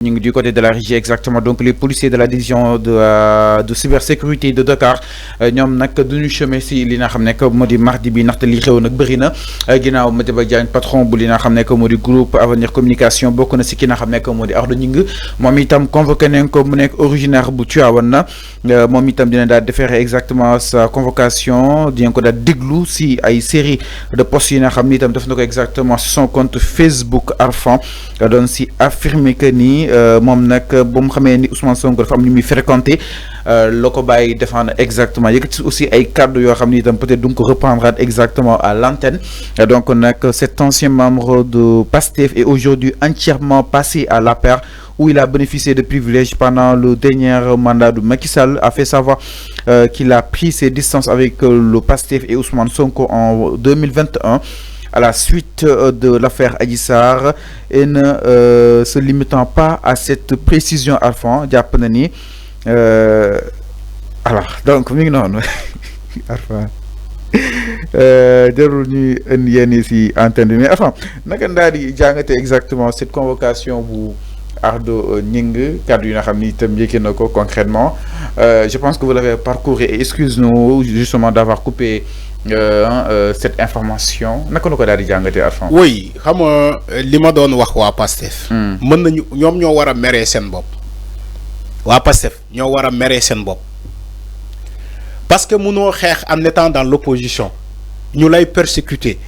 Du côté de la régie exactement donc les policiers de la division de cybersécurité de Dakar ñoom nag duñu chemin si li nga xam ne que moo di mardi bi ndaxte li xew nag bëri na ginnaaw Madiba Diagne patron bu li nga xam ne que moo di groupe Avenir Communication bokk na si ki nga xam ne que moo di Ardo Gningue moom itam convoqué nañ ko mu nekk originaire bu Tivaouane na moom itam dina daal déférer exactement sa convocation dina ko daal déglu si ay série de postes yi nga xam ni itam def na ko exactement sur son compte Facebook Arfan doon si affirmer que ni moom nag bu mu xamee ni Ousmane Sonko dafa am ñu muy fréquenté la ko bàyyi défendre exactement yëkkati aussi ay kàddu yoo xam ni itam peut-être du nga ko reprendre exactement à l'antenne donc nag cet ancien membre de PASTEF est aujourd'hui entièrement passé à l'APR où il a bénéficié de privilèges pendant le dernier mandat de Macky Sall, a fait savoir qu'il a pris ses distances avec le PASTEF et Ousmane Sonko en 2021 à la suite de l'affaire Adji Sarr et ne se limitant pas à cette précision Arfan jàpp na ni alors donc mi ngi noonu Arfan jarul ñuy indi yenn si antenne bi mais Arfan naka ndaa di jàngate exactement cette convocation bu Ardo Gningue kaddu yi nga xam ni itam yëkkee na ko concrètement je pense que vous l'avez parcouru et excuse-nous justement d'avoir coupé cette information naka la ko daal di jàngatee Arfan. oui xam nga li ma doon wax waa PASTEF. mën nañu ñoom ñoo war a meree seen bopp. waa PASTEF ñoo war a meree seen bopp parce que mënoo xeex en étant dans l'opposition ñu lay persécuter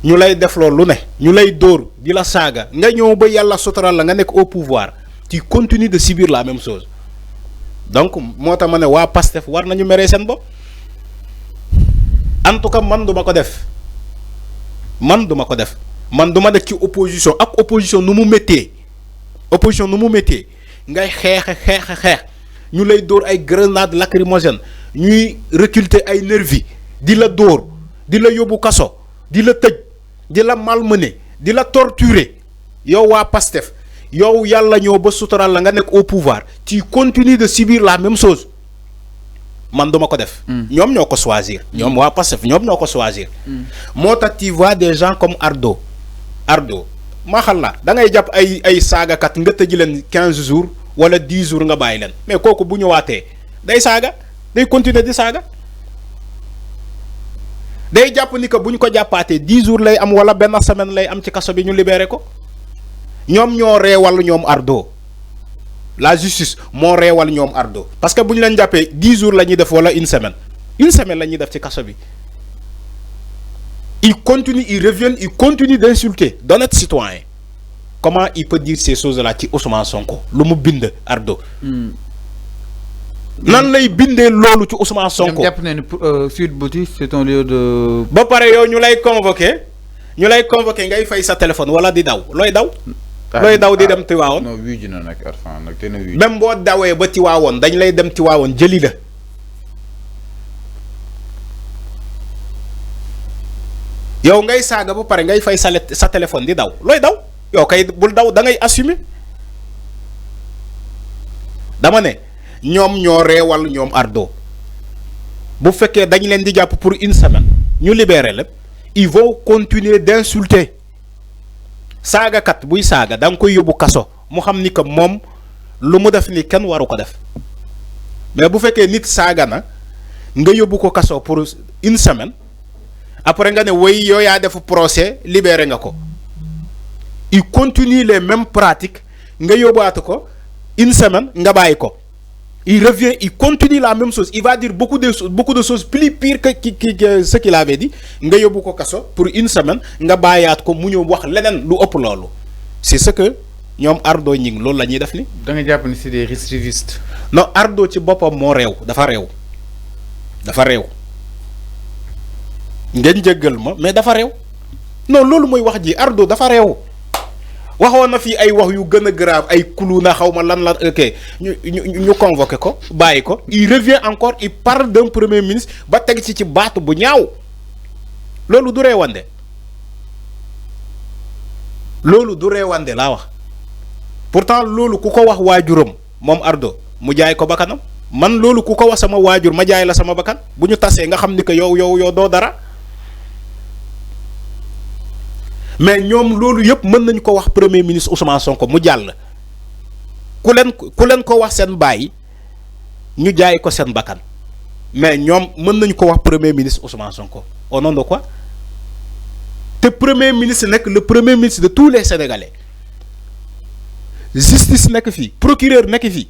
ñu lay def loolu lu ne ñu lay dóor di la saaga nga ñëw ba yàlla sotoral la nga nekk au pouvoir tu continues de subir la même chose donc moo tax ma ne waa PASTEF war nañu meree seen bopp. en tout cas man duma ko def man duma def ci opposition ak opposition nu mu méttee ngay xeex ñu lay dóor ay grenades lacrymogènes ñuy recruter ay nervis di la dóor di la yóbbu kaso di la tëj di la malmener di la torturer yow waa PASTEF yow yàlla ñëw ba sutural la nga nekk au pouvoir tu continues de subir la même chose. man duma ko def. ñoom ñoo ko choisir. ñoom waa PASTEF ñoom ñoo ko choisir. moo tax tu vois des gens comme Ardo maa xam la da ngay jàpp ay saagakat nga tëj leen 15 jours wala 10 jours nga bàyyi leen mais kooku bu ñëwaatee day saaga day continuer di saaga day jàpp ni que bu ñu ko jàppaatee 10 jours lay am wala benn semaine lay am ci kaso bi ñu libéré ko ñoom ñoo reewal ñoom Ardo. la justice moo reewal ñoom Ardo parce que bu ñu leen jàppee 10 jours la ñuy def wala une semaine la ñuy def ci kaso bi il continue d'insulter d'honnêtes citoyens comment il peut dire ces choses là ci Ousmane Sonko lu mu bind Ardo nan lay bindee loolu ci Ousmane Sonko. jàpp nañu ne Sweet Beauty c'est un lieu de. ba pare yow ñu lay convoqué ngay fay sa téléphone wala di daw looy daw. looy daw di dem Tiwaawoon. non wii ji na nag Arfan nag te na wii. même boo dawee ba Tiwaawoon dañ lay dem Tiwaawoon jëli la. yow ngay saaga ba pare ngay fay sa téléphone di daw looy daw yow kay bul daw da ngay assumer dama ne ñoom ñoo reewal ñoom Ardo bu fekkee dañ leen di jàpp pour une semaine ñu libérer lépp ils vont continuer d'insulter. saagakat buy saaga da nga koy yóbbu kaso mu xam ni que moom lu mu def ni kenn waru ko def mais bu fekkee nit saaga na nga yóbbu ko kaso pour une semaine après nga ne woy yow yaa def procès libéré nga ko il continue les mêmes pratiques nga yóbbaatu ko une semaine nga bàyyi ko il revient il continue la même chose il va dire beaucoup de choses plus pires que ce qu'il avait dit nga yóbbu ko kaso pour une semaine nga bàyyaat ko mu ñëw wax leneen lu ëpp loolu c'est ce que ñoom Ardo Gningue loolu la ñuy def ni da nga jàpp ni c'est des récidivistes. non Ardo ci boppam moo réew dafa réew ngeen jéggal ma mais dafa réew non loolu mooy wax ji Ardo dafa réew waxoon na fi ay wax yu gën a grave ay kulu na xaw ma lan la ok ñu convoqué ko bàyyi ko il revient encore il parle d'un premier ministre ba teg ci baatu bu ñaaw loolu du reewande laa wax pourtant loolu ku ko wax waajuram moom Ardo mu jaay ko bakkanam man loolu ku ko wax sama waajur ma jaay la sama bakkan bu ñu tasee nga xam ni que yow doo dara mais ñoom loolu yëpp mën nañu ko wax premier ministre Ousmane Sonko mu jàll ku leen ko wax seen baay ñu jaay ko seen bakkan mais ñoom mën nañu ko wax premier ministre Ousmane Sonko au nom de quoi te premier ministre nekk le premier ministre de tous les Sénégalais justice nekk fii procureur nekk fii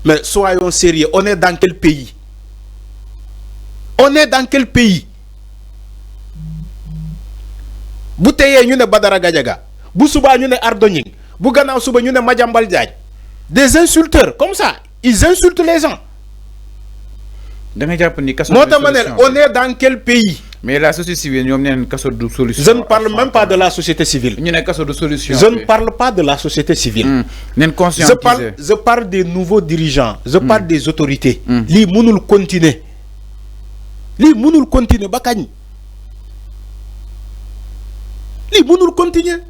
mais soyons sérieux, on est dans quel pays? On est dans quel pays? Bu teyé ñu né Badara Gadiaga, bu suba ñu né Ardo Gning, bu gannaaw suba ñu né Madiambal Diagne. Des insulteurs comme ça, ils insultent les gens. Da nga japp ni kasso on est dans quel pays? Mais la société civile, ñom neen kasso du solution. Je ne parle même pas de la société civile. Ñu né kasso du solution. Je ne parle pas de la société civile. Je parle des nouveaux dirigeants, je parle des autorités. Li mënul continuer. Li mënul continuer ba kañ. Li mënul continuer.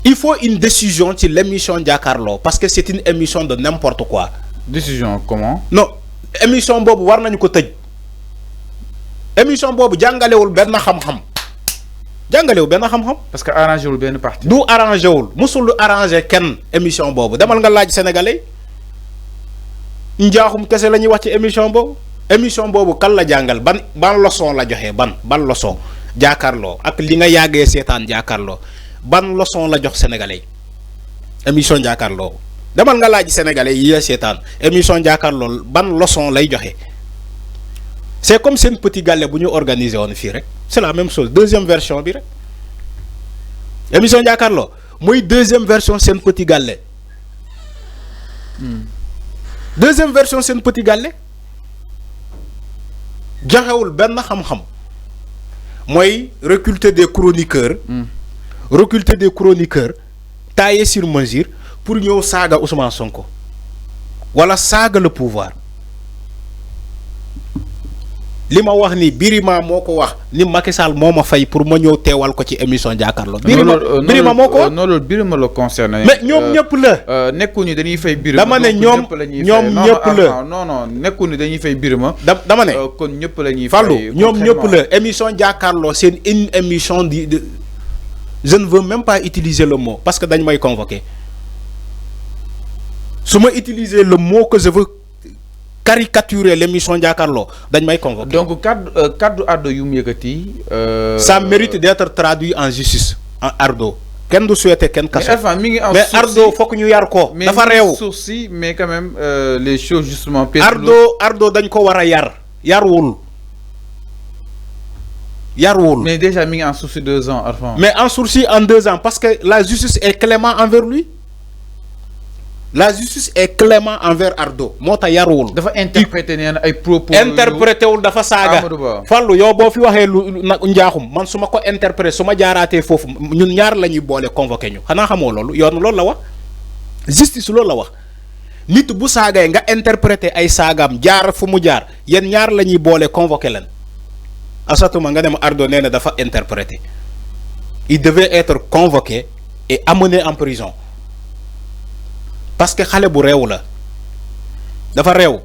Il faut une décision sur l'émission Jakarlo parce que c'est une émission de n'importe quoi. Décision comment? Non, émission bobu war nañu ko tej. Émission bobu jangalewul ben xam-xam. Jangalewul ben xam-xam parce que arrangé wul ben parti. Du arrangé wul, musul arrangé ken émission bobu. Demal nga laaj sénégalais. Njaaxum kessé lañuy wax ci émission bobu. Émission bobu kan la jangal ban leçon la joxé ban leçon Jakarlo ak li nga yagé sétane Jakarlo. Ban leçon la jox sénégalais. Émission Jakarlo. Demal nga laaj sénégalais yi sétane émission Jakarlo ban leçon lay joxé. C'est comme c'est un petit galet bu ñu organiser won fi rek. C'est la même chose, deuxième version bi rek. Émission Jakarlo moy deuxième version c'est un petit galet. Deuxième version c'est un petit galet. Jaxewul ben xam-xam. Moy recruter des chroniqueurs. Recruter des chroniqueurs taillés sur mesure pour ñëw saga Ousmane Sonko wala saga le pouvoir. Lima wax ni Birima moko wax ni Macky Sall moma fay pour ma ñëw téwal ko ci émission Jakarlo. Birima moko wax non loolu Birima le concerne. Mais ñom ñëpp la nekkuñu dañuy fay Birima. Dama ne ñom ñëpp la non nekkuñu dañuy fay Birima. Dama ne kon ñëpp lañuy fay. Fallou ñom ñëpp la émission Jakarlo c'est une émission de je ne veux même pas utiliser le mot parce que dañ may convoquer. Si je utiliser le mot que je veux caricaturer l'émission Jakarlo, dañ may convoquer. Donc cadre Ardo yu mu yëkëti ça mérite d'être traduit en justice en Ardo. Ken du souhaiter ken kasso. Mais Ardo faut que ñu yar ko. Dafa réew. Sourci mais quand même les choses justement Ardo dañ ko wara yar. Yarwul. Mais déjà mis en sourcil 2 ans Arfan. Mais en sourcil en 2 ans parce que la justice est clément envers lui. La justice est clément envers Ardo. Mota yarwul. Dafa interpréter néna ay propos. Interpréter wul dafa saga. Fallu yow bo fi waxé lu njaaxum man suma ko interpréter suma jaaraté fofu ñun ñaar lañuy bolé convoquer ñu. Xana xamoo lolu yoon lolu la wax. Justice lolu la wax. Nit bu sagay nga interpréter ay sagam jaar fu mu jaar yeen ñaar lañuy bolé convoquer len. Asatuma nga dem Ardo néna dafa interpréter. Il devait être convoqué et amené en prison. Parce que xalé bu réew la dafa réew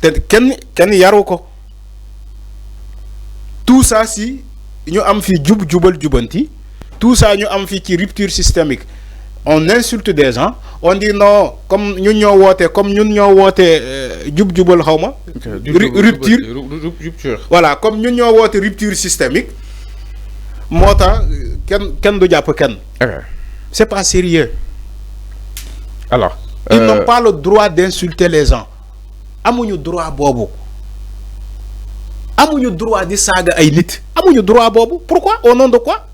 té ken yaru ko tout ça si ñu am fi jubal jubanti tout ça ñu am fi ci rupture systémique on insulte des gens on dit non comme ñun ñoo woté comme ñun ñoo woté jubal xawma rupture voilà comme ñun ñoo woté rupture systémique mota ken du japp ken c'est pas sérieux. Alors, ils n'ont pas le droit d'insulter les gens. Amuñu droit bobu. Amuñu droit di saga ay nit. Amuñu droit bobu. Pourquoi? Au nom de quoi?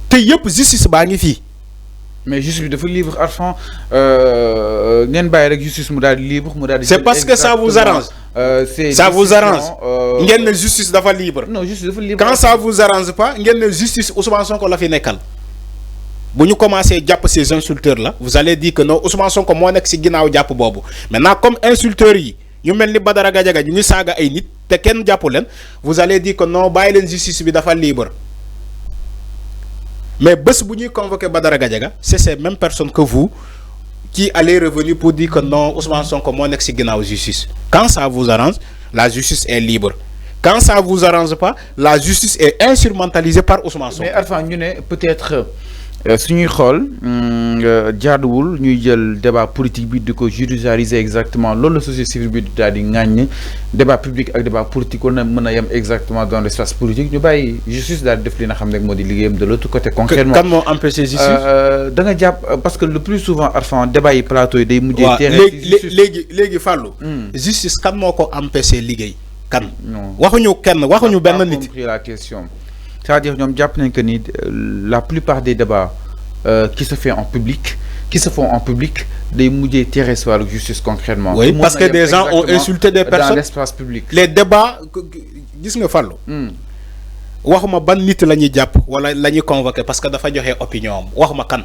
Te yep justice ba ngi fi. Mais justice dafa libre Arfan nen bay rek justice mu dal libre mu dal. C'est parce que ça vous arrange. Ça vous arrange. Ngeen ne justice dafa libre. Non, justice dafa libre. Quand ça vous arrange pas, ngeen ne justice Ousmane Sonko la fi nekkal. Si vous commencez à japper ces insulteurs-là, vous allez dire que non, Ousmane Sonko mo nek ci ginaaw japp bobu. Maintenant comme insulteurs yi, ñu melni Badara Gadiaga ñu saga ay nit te kenn jappu len, vous allez dire que non, bayi len justice bi dafa libre. Mais bëss bu ñuy convoquer Badara Gadiaga, c'est ces mêmes personnes que vous qui allez revenir pour dire que non, Ousmane Sonko mo nek ci ginaaw justice. Quand ça vous arrange, la justice est libre. quand ça vous arrange pas, la justice est instrumentalisée par Ousmane Sonko. mais Arfan ñu ne peut-être suñuy xool jaaduwul ñuy jël débat politique bi di ko judiciariser exactement loolu la société civile bi daal di ŋàññ débat public ak débat politique war na mën a yem exactement dans l'espace politique ñu bàyyi justice daal di def li nga xam ne moo di liggéeyam de l'autre côté. concrètement kan moo empêché justice. da nga jàpp parce que le plus souvent Arfan débat yi plateau yi day mujjee. waaw léegi Fallou. justice kan moo ko empêché liggéey. kan waxuñu kenn waxuñu benn nit. compris la question. C'est-à-dire ñoom jàpp nañ que ni la plupart des débats qui se font en public day mujjee tere si wàllu justice concrètement. oui parce que des gens ont insulté des personnes dans l'espace public. les débats gis nga Fallou. waxuma ban nit la ñuy jàpp wala la ñuy convoqué parce que dafa joxe opinion am waxuma kan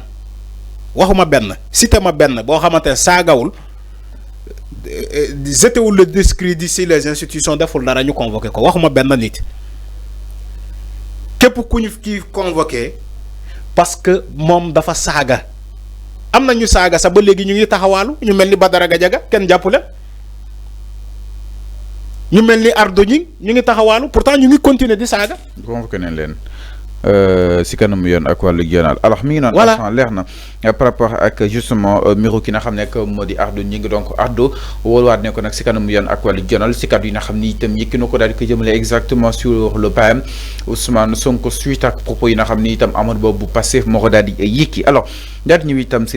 waxuma benn cité ma benn boo xamante ne saagawul jetewul le discrédit si les institutions deful dara ñu convoqué ko waxuma benn nit. képp ku ñu kii convoqué parce que moom dafa saaga am na ñu saaga sax ba léegi ñu ngi taxawaalu ñu mel ni Badara Gadiaga kenn jàppu leen ñu mel ni Ardo ñi ñu ngi taxawaalu pourtant ñu ngi continuer di saaga. convoqué nañ leen si kanam yoon ak wàllu yoonal alors mi ngi noonu. voilà leer na par rapport ak justement miro ki nga xam ne que moo di Ardo ñi ngi donc Ardo wóoluwaat ne ko nag si kanam yoon ak wàllu yoonal si kàddu yi nga xam ni itam yëkki na ko daal di ko jëmale exactement sur le PM Ousmane Sonko suite ak propos yi nga xam ni itam Amadou Ba bu Pastef moo ko daal di yëkki alors daal di ñëw itam.